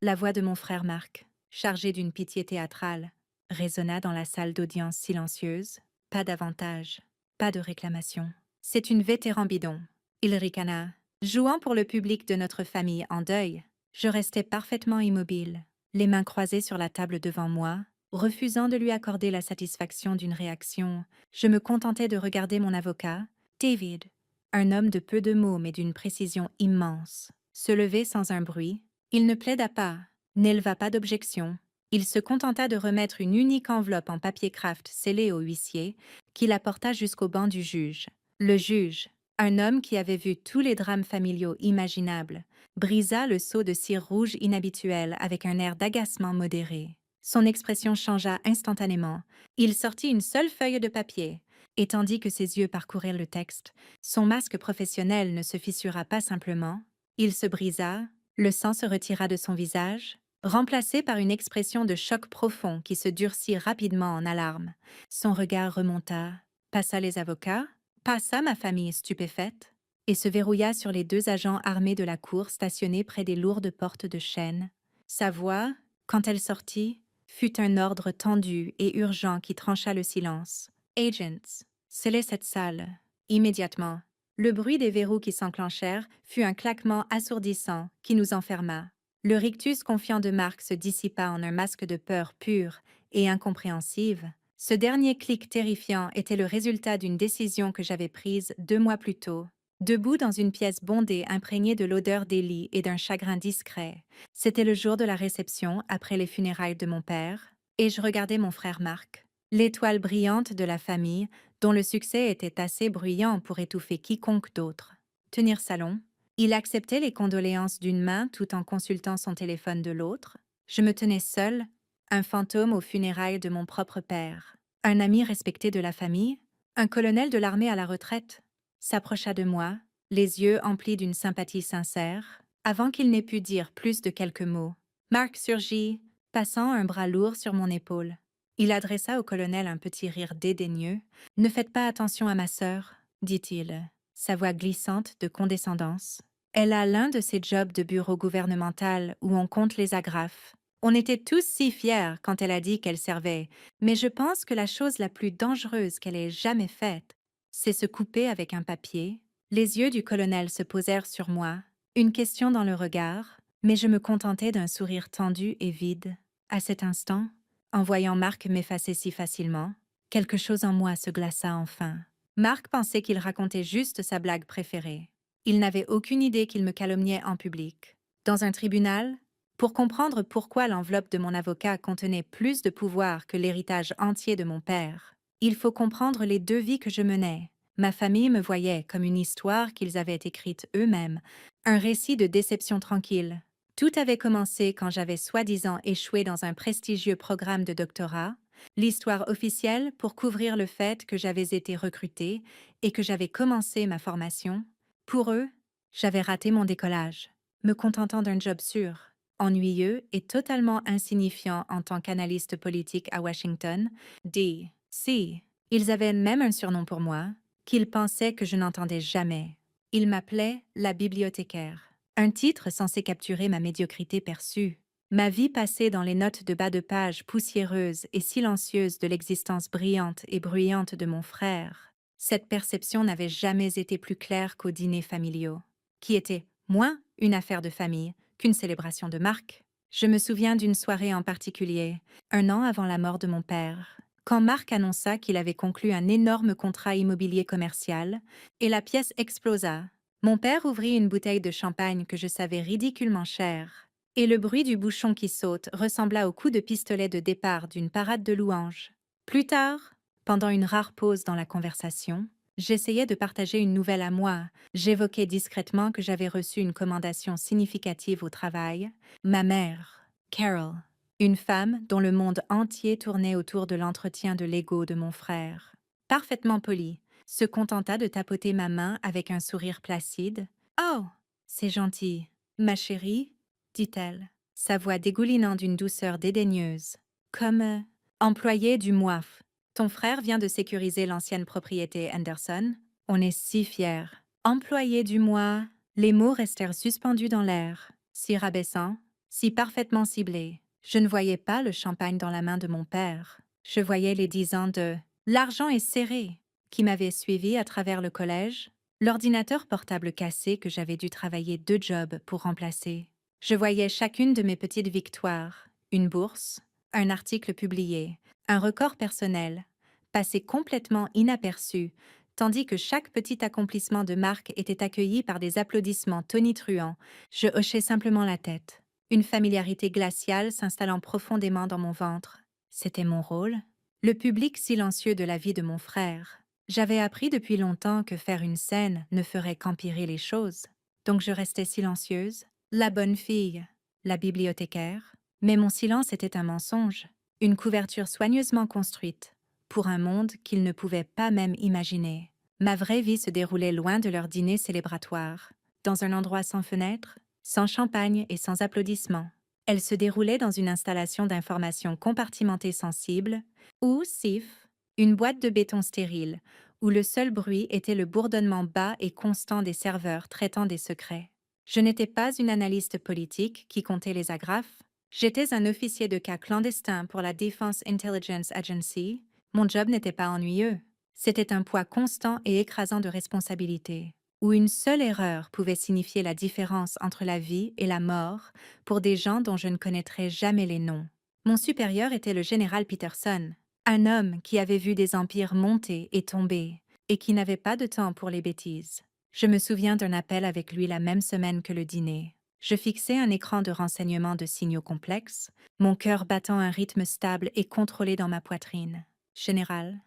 La voix de mon frère Marc, chargée d'une pitié théâtrale, résonna dans la salle d'audience silencieuse. Pas d'avantage, pas de réclamation. C'est une vétéran bidon. Il ricana, jouant pour le public de notre famille en deuil. Je restais parfaitement immobile, les mains croisées sur la table devant moi, refusant de lui accorder la satisfaction d'une réaction. Je me contentais de regarder mon avocat, David, un homme de peu de mots mais d'une précision immense, se lever sans un bruit. Il ne plaida pas, n'éleva pas d'objection. Il se contenta de remettre une unique enveloppe en papier craft scellée au huissier, qui la porta jusqu'au banc du juge. Le juge, un homme qui avait vu tous les drames familiaux imaginables, brisa le seau de cire rouge inhabituel avec un air d'agacement modéré. Son expression changea instantanément. Il sortit une seule feuille de papier, et tandis que ses yeux parcouraient le texte, son masque professionnel ne se fissura pas simplement, il se brisa, le sang se retira de son visage, remplacé par une expression de choc profond qui se durcit rapidement en alarme. Son regard remonta, passa les avocats, passa ma famille stupéfaite, et se verrouilla sur les deux agents armés de la cour stationnés près des lourdes portes de chêne. Sa voix, quand elle sortit, fut un ordre tendu et urgent qui trancha le silence. Agents, scellez cette salle, immédiatement. Le bruit des verrous qui s'enclenchèrent fut un claquement assourdissant qui nous enferma. Le rictus confiant de Marc se dissipa en un masque de peur pure et incompréhensive. Ce dernier clic terrifiant était le résultat d'une décision que j'avais prise 2 mois plus tôt. Debout dans une pièce bondée imprégnée de l'odeur des lits et d'un chagrin discret. C'était le jour de la réception après les funérailles de mon père, et je regardais mon frère Marc, l'étoile brillante de la famille dont le succès était assez bruyant pour étouffer quiconque d'autre. Tenir salon, il acceptait les condoléances d'une main tout en consultant son téléphone de l'autre. Je me tenais seule, un fantôme aux funérailles de mon propre père. Un ami respecté de la famille, un colonel de l'armée à la retraite, s'approcha de moi, les yeux emplis d'une sympathie sincère, avant qu'il n'ait pu dire plus de quelques mots. Marc surgit, passant un bras lourd sur mon épaule. Il adressa au colonel un petit rire dédaigneux. « Ne faites pas attention à ma sœur, dit-il, sa voix glissante de condescendance. Elle a l'un de ces jobs de bureau gouvernemental où on compte les agrafes. On était tous si fiers quand elle a dit qu'elle servait, mais je pense que la chose la plus dangereuse qu'elle ait jamais faite, c'est se couper avec un papier. » Les yeux du colonel se posèrent sur moi, une question dans le regard, mais je me contentais d'un sourire tendu et vide. À cet instant, en voyant Marc m'effacer si facilement, quelque chose en moi se glaça enfin. Marc pensait qu'il racontait juste sa blague préférée. Il n'avait aucune idée qu'il me calomniait en public. Dans un tribunal, pour comprendre pourquoi l'enveloppe de mon avocat contenait plus de pouvoir que l'héritage entier de mon père, il faut comprendre les 2 vies que je menais. Ma famille me voyait comme une histoire qu'ils avaient écrite eux-mêmes, un récit de déception tranquille. Tout avait commencé quand j'avais soi-disant échoué dans un prestigieux programme de doctorat, l'histoire officielle pour couvrir le fait que j'avais été recrutée et que j'avais commencé ma formation. Pour eux, j'avais raté mon décollage, me contentant d'un job sûr, ennuyeux et totalement insignifiant en tant qu'analyste politique à Washington, D.C. Ils avaient même un surnom pour moi, qu'ils pensaient que je n'entendais jamais. Ils m'appelaient la bibliothécaire, un titre censé capturer ma médiocrité perçue. Ma vie passée dans les notes de bas de page poussiéreuses et silencieuses de l'existence brillante et bruyante de mon frère. Cette perception n'avait jamais été plus claire qu'aux dîners familiaux, qui étaient moins une affaire de famille qu'une célébration de marque. Je me souviens d'une soirée en particulier, 1 an avant la mort de mon père, quand Marc annonça qu'il avait conclu un énorme contrat immobilier commercial, et la pièce explosa. Mon père ouvrit une bouteille de champagne que je savais ridiculement chère, et le bruit du bouchon qui saute ressembla au coup de pistolet de départ d'une parade de louanges. Plus tard, pendant une rare pause dans la conversation, j'essayais de partager une nouvelle à moi. J'évoquais discrètement que j'avais reçu une commendation significative au travail. Ma mère, Carol, une femme dont le monde entier tournait autour de l'entretien de l'ego de mon frère, parfaitement polie, se contenta de tapoter ma main avec un sourire placide. « Oh, c'est gentil, ma chérie, dit-elle, sa voix dégoulinant d'une douceur dédaigneuse. Comme employé du MOAF. Ton frère vient de sécuriser l'ancienne propriété Henderson. On est si fiers. Employé du mois. Les mots restèrent suspendus dans l'air, si rabaissants, si parfaitement ciblée. Je ne voyais pas le champagne dans la main de mon père. Je voyais les 10 ans de «l'argent est serré» qui m'avaient suivi à travers le collège, l'ordinateur portable cassé que j'avais dû travailler 2 jobs pour remplacer. Je voyais chacune de mes petites victoires, une bourse, un article publié, un record personnel, passer complètement inaperçu, tandis que chaque petit accomplissement de Marc était accueilli par des applaudissements tonitruants. Je hochais simplement la tête, une familiarité glaciale s'installant profondément dans mon ventre. C'était mon rôle. Le public silencieux de la vie de mon frère. J'avais appris depuis longtemps que faire une scène ne ferait qu'empirer les choses. Donc je restais silencieuse, la bonne fille, la bibliothécaire. Mais mon silence était un mensonge, une couverture soigneusement construite, pour un monde qu'ils ne pouvaient pas même imaginer. Ma vraie vie se déroulait loin de leur dîner célébratoire, dans un endroit sans fenêtre, sans champagne et sans applaudissements. Elle se déroulait dans une installation d'information compartimentée sensible, ou SIF, une boîte de béton stérile, où le seul bruit était le bourdonnement bas et constant des serveurs traitant des secrets. Je n'étais pas une analyste politique qui comptait les agrafes. J'étais un officier de cas clandestin pour la Defense Intelligence Agency. Mon job n'était pas ennuyeux. C'était un poids constant et écrasant de responsabilité, où une seule erreur pouvait signifier la différence entre la vie et la mort pour des gens dont je ne connaîtrais jamais les noms. Mon supérieur était le général Peterson, un homme qui avait vu des empires monter et tomber, et qui n'avait pas de temps pour les bêtises. Je me souviens d'un appel avec lui la même semaine que le dîner. Je fixais un écran de renseignement de signaux complexes, mon cœur battant un rythme stable et contrôlé dans ma poitrine. Général,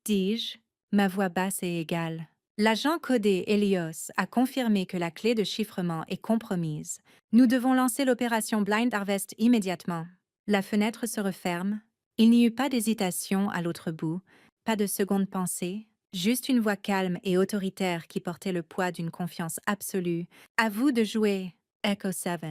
dis-je, ma voix basse et égale. L'agent codé Helios a confirmé que la clé de chiffrement est compromise. Nous devons lancer l'opération Blind Harvest immédiatement. La fenêtre se referme. Il n'y eut pas d'hésitation à l'autre bout, pas de seconde pensée, juste une voix calme et autoritaire qui portait le poids d'une confiance absolue. À vous de jouer, Echo 7,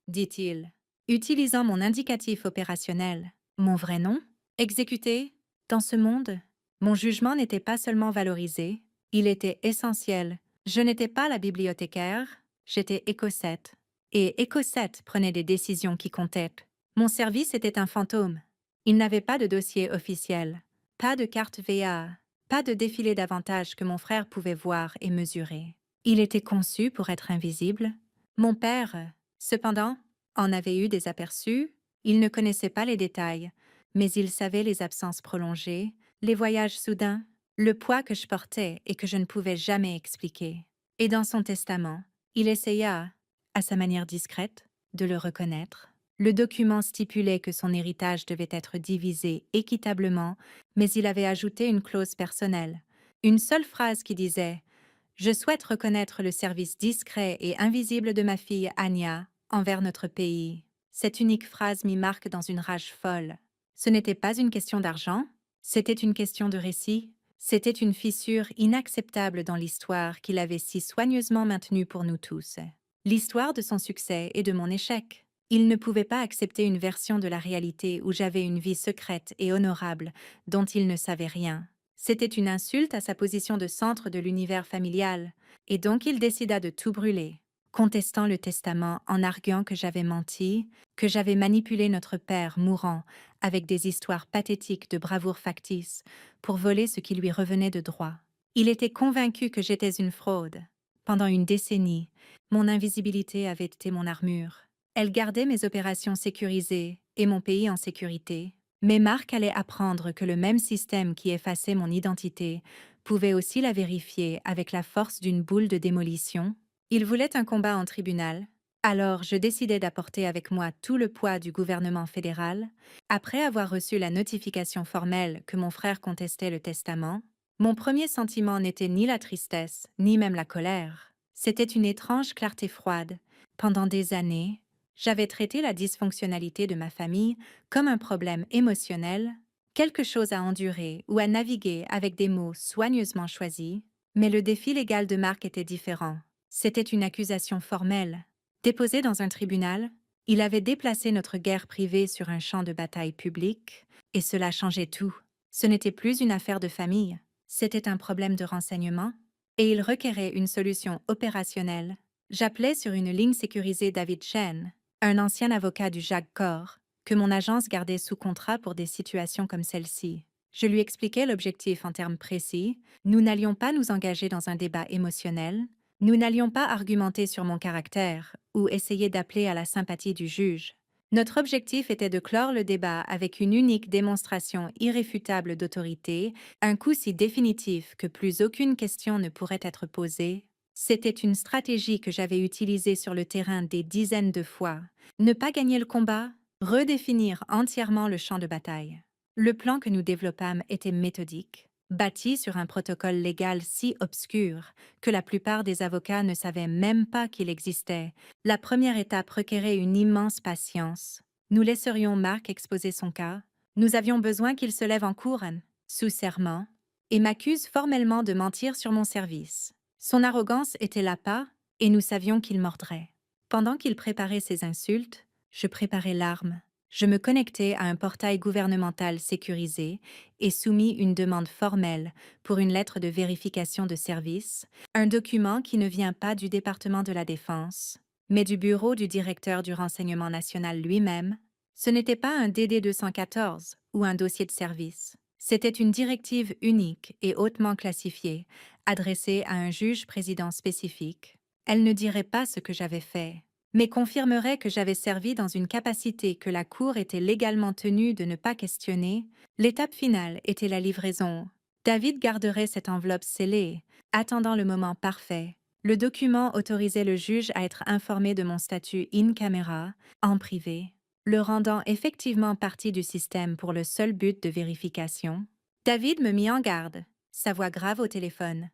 dit-il, utilisant mon indicatif opérationnel. Mon vrai nom? Exécuté? Dans ce monde, mon jugement n'était pas seulement valorisé, il était essentiel. Je n'étais pas la bibliothécaire, j'étais Echo 7. Et Echo 7 prenait des décisions qui comptaient. Mon service était un fantôme. Il n'avait pas de dossier officiel, pas de carte VA, pas de défilé d'avantages que mon frère pouvait voir et mesurer. Il était conçu pour être invisible. Mon père, cependant, en avait eu des aperçus. Il ne connaissait pas les détails, mais il savait les absences prolongées, les voyages soudains, le poids que je portais et que je ne pouvais jamais expliquer. Et dans son testament, il essaya, à sa manière discrète, de le reconnaître. Le document stipulait que son héritage devait être divisé équitablement, mais il avait ajouté une clause personnelle, une seule phrase qui disait « Je souhaite reconnaître le service discret et invisible de ma fille Anya envers notre pays ». Cette unique phrase mit Marc dans une rage folle. Ce n'était pas une question d'argent, c'était une question de récit. C'était une fissure inacceptable dans l'histoire qu'il avait si soigneusement maintenue pour nous tous. L'histoire de son succès et de mon échec. Il ne pouvait pas accepter une version de la réalité où j'avais une vie secrète et honorable dont il ne savait rien. C'était une insulte à sa position de centre de l'univers familial, et donc il décida de tout brûler, contestant le testament en arguant que j'avais menti, que j'avais manipulé notre père mourant avec des histoires pathétiques de bravoure factice pour voler ce qui lui revenait de droit. Il était convaincu que j'étais une fraude. Pendant une décennie, mon invisibilité avait été mon armure. Elle gardait mes opérations sécurisées et mon pays en sécurité. Mais Marc allait apprendre que le même système qui effaçait mon identité pouvait aussi la vérifier avec la force d'une boule de démolition. Il voulait un combat en tribunal. Alors je décidai d'apporter avec moi tout le poids du gouvernement fédéral. Après avoir reçu la notification formelle que mon frère contestait le testament, mon premier sentiment n'était ni la tristesse, ni même la colère. C'était une étrange clarté froide. Pendant des années, j'avais traité la dysfonctionnalité de ma famille comme un problème émotionnel, quelque chose à endurer ou à naviguer avec des mots soigneusement choisis, mais le défi légal de Marc était différent. C'était une accusation formelle. Déposée dans un tribunal, il avait déplacé notre guerre privée sur un champ de bataille public, et cela changeait tout. Ce n'était plus une affaire de famille, c'était un problème de renseignement, et il requérait une solution opérationnelle. J'appelais sur une ligne sécurisée David Chen, un ancien avocat du Jacques Corps, que mon agence gardait sous contrat pour des situations comme celle-ci. Je lui expliquai l'objectif en termes précis. Nous n'allions pas nous engager dans un débat émotionnel, nous n'allions pas argumenter sur mon caractère ou essayer d'appeler à la sympathie du juge. Notre objectif était de clore le débat avec une unique démonstration irréfutable d'autorité, un coup si définitif que plus aucune question ne pourrait être posée. C'était une stratégie que j'avais utilisée sur le terrain des dizaines de fois. Ne pas gagner le combat, redéfinir entièrement le champ de bataille. Le plan que nous développâmes était méthodique, bâti sur un protocole légal si obscur que la plupart des avocats ne savaient même pas qu'il existait. La première étape requérait une immense patience. Nous laisserions Marc exposer son cas. Nous avions besoin qu'il se lève en couronne, sous serment, et m'accuse formellement de mentir sur mon service. Son arrogance était l'appât, et nous savions qu'il mordrait. Pendant qu'il préparait ses insultes, je préparais l'arme. Je me connectais à un portail gouvernemental sécurisé et soumis une demande formelle pour une lettre de vérification de service, un document qui ne vient pas du département de la Défense, mais du bureau du directeur du renseignement national lui-même. Ce n'était pas un DD 214 ou un dossier de service. C'était une directive unique et hautement classifiée, adressée à un juge-président spécifique. Elle ne dirait pas ce que j'avais fait, mais confirmerait que j'avais servi dans une capacité que la Cour était légalement tenue de ne pas questionner. L'étape finale était la livraison. David garderait cette enveloppe scellée, attendant le moment parfait. Le document autorisait le juge à être informé de mon statut in camera, en privé, le rendant effectivement partie du système pour le seul but de vérification. David me mit en garde, sa voix grave au téléphone.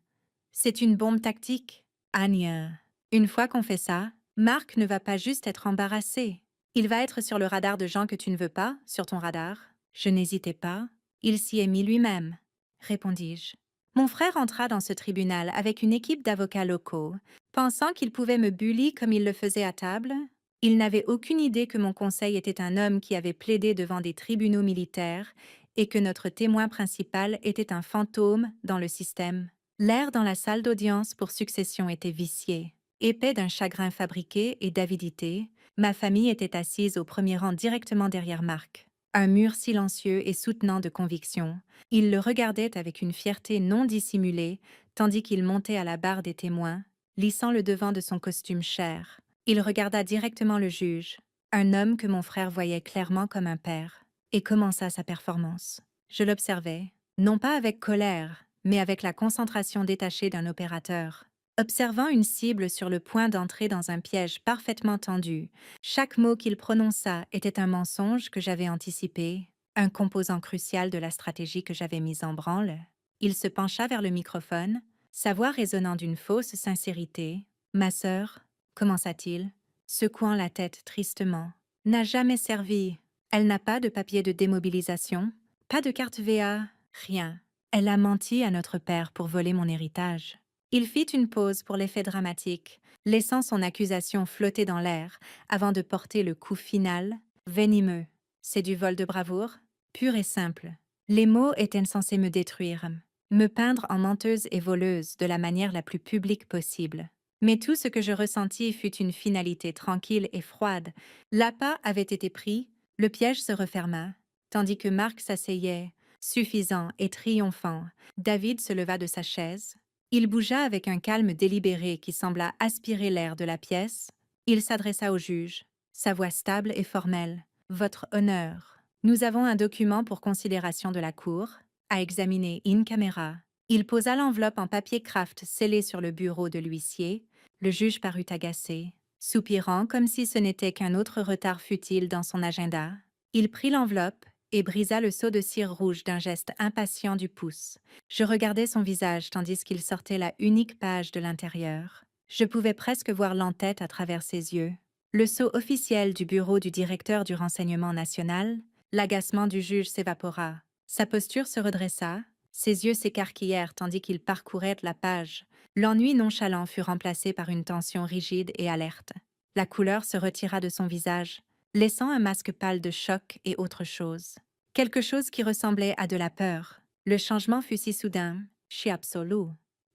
C'est une bombe tactique. Anya. Une fois qu'on fait ça, Marc ne va pas juste être embarrassé. Il va être sur le radar de gens que tu ne veux pas, sur ton radar. Je n'hésitais pas. Il s'y est mis lui-même, répondis-je. Mon frère entra dans ce tribunal avec une équipe d'avocats locaux, pensant qu'il pouvait me bully comme il le faisait à table. Il n'avait aucune idée que mon conseil était un homme qui avait plaidé devant des tribunaux militaires et que notre témoin principal était un fantôme dans le système. L'air dans la salle d'audience pour succession était vicié. Épais d'un chagrin fabriqué et d'avidité, ma famille était assise au premier rang directement derrière Marc. Un mur silencieux et soutenant de conviction. Il le regardait avec une fierté non dissimulée, tandis qu'il montait à la barre des témoins, lissant le devant de son costume cher. Il regarda directement le juge, un homme que mon frère voyait clairement comme un père, et commença sa performance. Je l'observais, non pas avec colère, mais avec la concentration détachée d'un opérateur. Observant une cible sur le point d'entrer dans un piège parfaitement tendu, chaque mot qu'il prononça était un mensonge que j'avais anticipé, un composant crucial de la stratégie que j'avais mise en branle. Il se pencha vers le microphone, sa voix résonnant d'une fausse sincérité. « Ma sœur, commença-t-il, secouant la tête tristement, n'a jamais servi. Elle n'a pas de papier de démobilisation, pas de carte VA, rien. Elle a menti à notre père pour voler mon héritage. » Il fit une pause pour l'effet dramatique, laissant son accusation flotter dans l'air, avant de porter le coup final, venimeux. C'est du vol de bravoure, pur et simple. Les mots étaient censés me détruire, me peindre en menteuse et voleuse de la manière la plus publique possible. Mais tout ce que je ressentis fut une finalité tranquille et froide. L'appât avait été pris, le piège se referma, tandis que Marc s'asseyait, suffisant et triomphant. David se leva de sa chaise. Il bougea avec un calme délibéré qui sembla aspirer l'air de la pièce. Il s'adressa au juge, sa voix stable et formelle. « Votre honneur, nous avons un document pour considération de la Cour, à examiner in camera. » Il posa l'enveloppe en papier craft scellée sur le bureau de l'huissier. Le juge parut agacé, soupirant comme si ce n'était qu'un autre retard futile dans son agenda. Il prit l'enveloppe et brisa le seau de cire rouge d'un geste impatient du pouce. Je regardais son visage tandis qu'il sortait la unique page de l'intérieur. Je pouvais presque voir l'entête à travers ses yeux. Le sceau officiel du bureau du directeur du renseignement national, l'agacement du juge s'évapora. Sa posture se redressa, ses yeux s'écarquillèrent tandis qu'il parcourait la page. L'ennui nonchalant fut remplacé par une tension rigide et alerte. La couleur se retira de son visage, laissant un masque pâle de choc et autre chose. Quelque chose qui ressemblait à de la peur. Le changement fut si soudain, si absolu,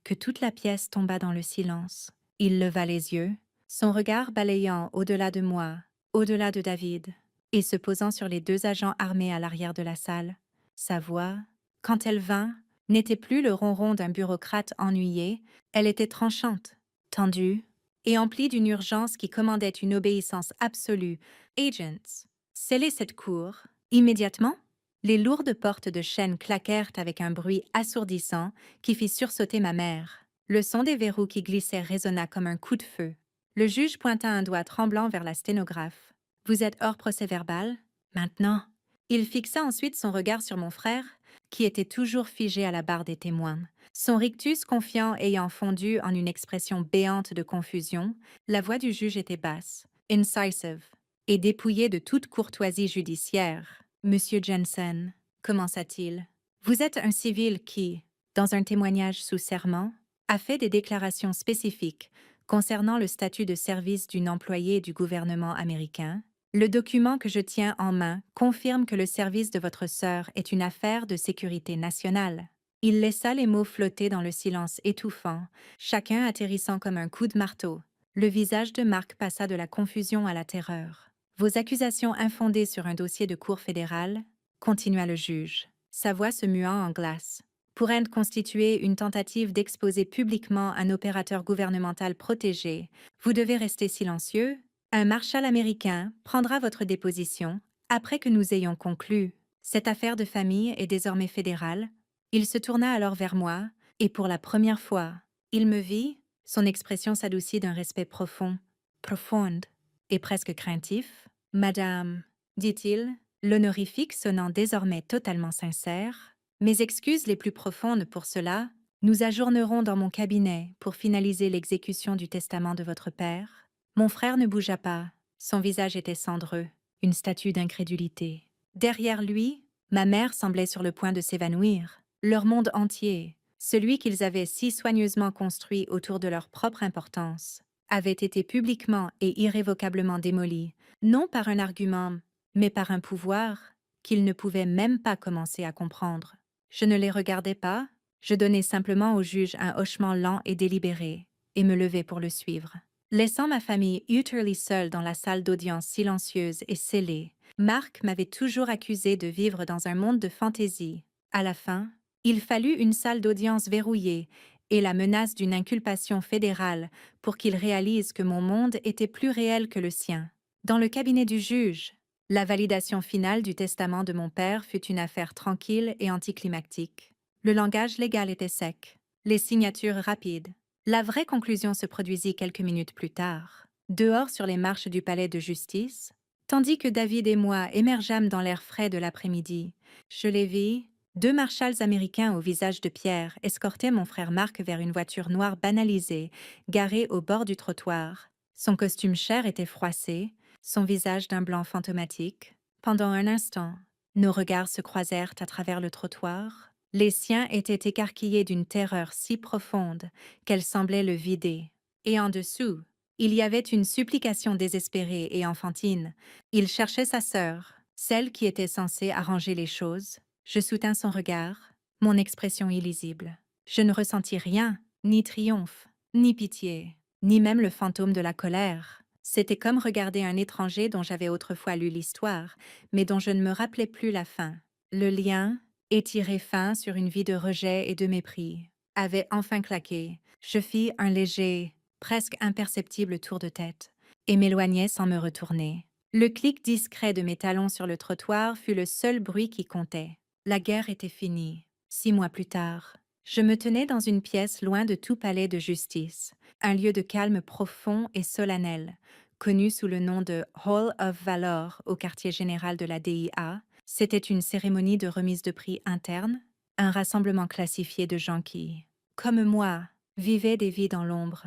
que toute la pièce tomba dans le silence. Il leva les yeux, son regard balayant au-delà de moi, au-delà de David, et se posant sur les 2 agents armés à l'arrière de la salle. Sa voix, quand elle vint, n'était plus le ronron d'un bureaucrate ennuyé, elle était tranchante, tendue, et emplie d'une urgence qui commandait une obéissance absolue. Agents, scellez cette cour, immédiatement. Les lourdes portes de chêne claquèrent avec un bruit assourdissant qui fit sursauter ma mère. Le son des verrous qui glissaient résonna comme un coup de feu. Le juge pointa un doigt tremblant vers la sténographe. Vous êtes hors procès-verbal? Maintenant. Il fixa ensuite son regard sur mon frère, qui était toujours figé à la barre des témoins. Son rictus confiant ayant fondu en une expression béante de confusion, la voix du juge était basse, incisive, et dépouillée de toute courtoisie judiciaire. Monsieur Jensen, commença-t-il, vous êtes un civil qui, dans un témoignage sous serment, a fait des déclarations spécifiques concernant le statut de service d'une employée du gouvernement américain. Le document que je tiens en main confirme que le service de votre sœur est une affaire de sécurité nationale. Il laissa les mots flotter dans le silence étouffant, chacun atterrissant comme un coup de marteau. Le visage de Marc passa de la confusion à la terreur. Vos accusations infondées sur un dossier de cour fédérale, continua le juge, sa voix se muant en glace, pourraient constituer une tentative d'exposer publiquement un opérateur gouvernemental protégé. Vous devez rester silencieux. Un marshal américain prendra votre déposition après que nous ayons conclu. Cette affaire de famille est désormais fédérale. Il se tourna alors vers moi, et pour la première fois, il me vit, son expression s'adoucit d'un respect profond, profonde, et presque craintif. Madame, dit-il, l'honorifique sonnant désormais totalement sincère, mes excuses les plus profondes pour cela, nous ajournerons dans mon cabinet pour finaliser l'exécution du testament de votre père. Mon frère ne bougea pas, son visage était cendreux, une statue d'incrédulité. Derrière lui, ma mère semblait sur le point de s'évanouir. Leur monde entier, celui qu'ils avaient si soigneusement construit autour de leur propre importance, avait été publiquement et irrévocablement démoli, non par un argument, mais par un pouvoir qu'ils ne pouvaient même pas commencer à comprendre. Je ne les regardais pas, je donnais simplement au juge un hochement lent et délibéré, et me levai pour le suivre. Laissant ma famille utterly seule dans la salle d'audience silencieuse et scellée, Marc m'avait toujours accusé de vivre dans un monde de fantaisie. À la fin, il fallut une salle d'audience verrouillée et la menace d'une inculpation fédérale pour qu'il réalise que mon monde était plus réel que le sien. Dans le cabinet du juge, la validation finale du testament de mon père fut une affaire tranquille et anticlimactique. Le langage légal était sec, les signatures rapides. La vraie conclusion se produisit quelques minutes plus tard, dehors sur les marches du palais de justice, tandis que David et moi émergeâmes dans l'air frais de l'après-midi. Je les vis, 2 marshals américains au visage de pierre escortaient mon frère Marc vers une voiture noire banalisée, garée au bord du trottoir. Son costume cher était froissé, son visage d'un blanc fantomatique. Pendant un instant, nos regards se croisèrent à travers le trottoir. Les siens étaient écarquillés d'une terreur si profonde qu'elle semblait le vider. Et en dessous, il y avait une supplication désespérée et enfantine. Il cherchait sa sœur, celle qui était censée arranger les choses. Je soutins son regard, mon expression illisible. Je ne ressentis rien, ni triomphe, ni pitié, ni même le fantôme de la colère. C'était comme regarder un étranger dont j'avais autrefois lu l'histoire, mais dont je ne me rappelais plus la fin. Le lien, étiré fin sur une vie de rejet et de mépris, avait enfin claqué. Je fis un léger, presque imperceptible tour de tête, et m'éloignai sans me retourner. Le clic discret de mes talons sur le trottoir fut le seul bruit qui comptait. La guerre était finie. 6 mois plus tard, je me tenais dans une pièce loin de tout palais de justice, un lieu de calme profond et solennel, connu sous le nom de Hall of Valor au quartier général de la DIA. C'était une cérémonie de remise de prix interne, un rassemblement classifié de gens qui, comme moi, vivaient des vies dans l'ombre.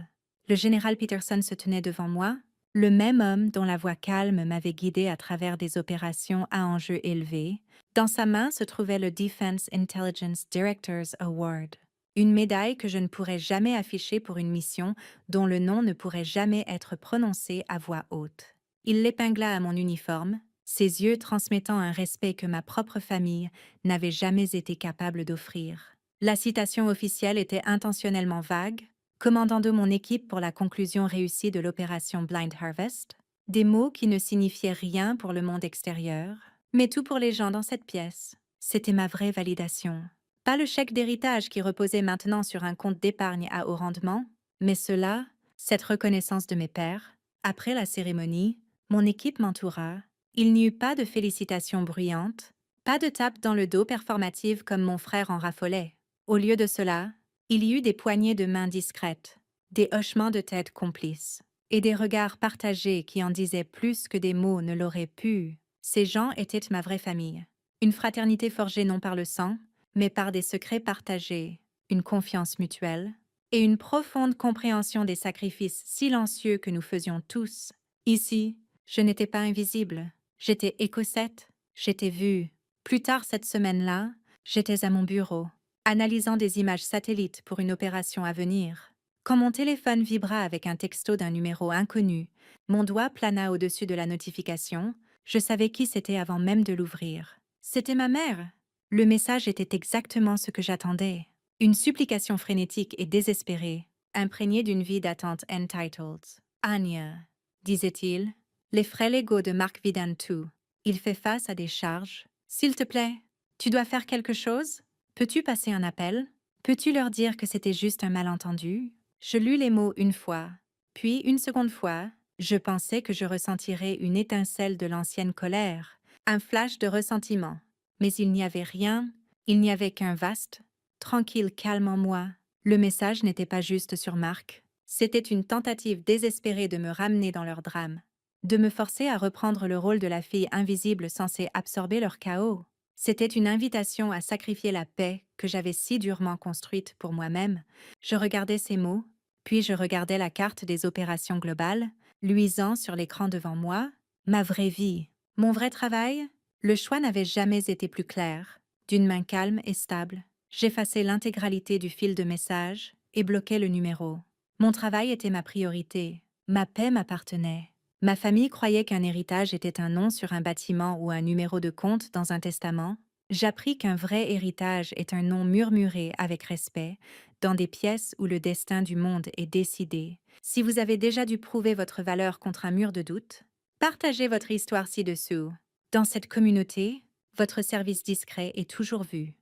Le général Peterson se tenait devant moi, le même homme dont la voix calme m'avait guidé à travers des opérations à enjeux élevés. Dans sa main se trouvait le Defense Intelligence Director's Award, une médaille que je ne pourrais jamais afficher pour une mission dont le nom ne pourrait jamais être prononcé à voix haute. Il l'épingla à mon uniforme, ses yeux transmettant un respect que ma propre famille n'avait jamais été capable d'offrir. La citation officielle était intentionnellement vague, commandant de mon équipe pour la conclusion réussie de l'opération Blind Harvest. Des mots qui ne signifiaient rien pour le monde extérieur, mais tout pour les gens dans cette pièce. C'était ma vraie validation. Pas le chèque d'héritage qui reposait maintenant sur un compte d'épargne à haut rendement, mais cela, cette reconnaissance de mes pairs. Après la cérémonie, mon équipe m'entoura. Il n'y eut pas de félicitations bruyantes, pas de tape dans le dos performative comme mon frère en raffolait. Au lieu de cela, il y eut des poignées de mains discrètes, des hochements de tête complices, et des regards partagés qui en disaient plus que des mots ne l'auraient pu. Ces gens étaient ma vraie famille. Une fraternité forgée non par le sang, mais par des secrets partagés, une confiance mutuelle, et une profonde compréhension des sacrifices silencieux que nous faisions tous. Ici, je n'étais pas invisible, j'étais écossette, j'étais vue. Plus tard cette semaine-là, j'étais à mon bureau, analysant des images satellites pour une opération à venir. Quand mon téléphone vibra avec un texto d'un numéro inconnu, mon doigt plana au-dessus de la notification, je savais qui c'était avant même de l'ouvrir. C'était ma mère. Le message était exactement ce que j'attendais. Une supplication frénétique et désespérée, imprégnée d'une vie d'attente entitled. Anya, disait-il, les frais légaux de Mark Vidantu. Il fait face à des charges. S'il te plaît, tu dois faire quelque chose? Peux-tu passer un appel? Peux-tu leur dire que c'était juste un malentendu? Je lus les mots une fois, puis une seconde fois. Je pensais que je ressentirais une étincelle de l'ancienne colère, un flash de ressentiment. Mais il n'y avait rien, il n'y avait qu'un vaste, tranquille calme en moi. Le message n'était pas juste sur Marc. C'était une tentative désespérée de me ramener dans leur drame, de me forcer à reprendre le rôle de la fille invisible censée absorber leur chaos. C'était une invitation à sacrifier la paix que j'avais si durement construite pour moi-même. Je regardais ces mots, puis je regardais la carte des opérations globales, luisant sur l'écran devant moi, ma vraie vie, mon vrai travail. Le choix n'avait jamais été plus clair. D'une main calme et stable, j'effaçais l'intégralité du fil de message et bloquais le numéro. Mon travail était ma priorité, ma paix m'appartenait. Ma famille croyait qu'un héritage était un nom sur un bâtiment ou un numéro de compte dans un testament. J'appris qu'un vrai héritage est un nom murmuré avec respect, dans des pièces où le destin du monde est décidé. Si vous avez déjà dû prouver votre valeur contre un mur de doute, partagez votre histoire ci-dessous. Dans cette communauté, votre service discret est toujours vu.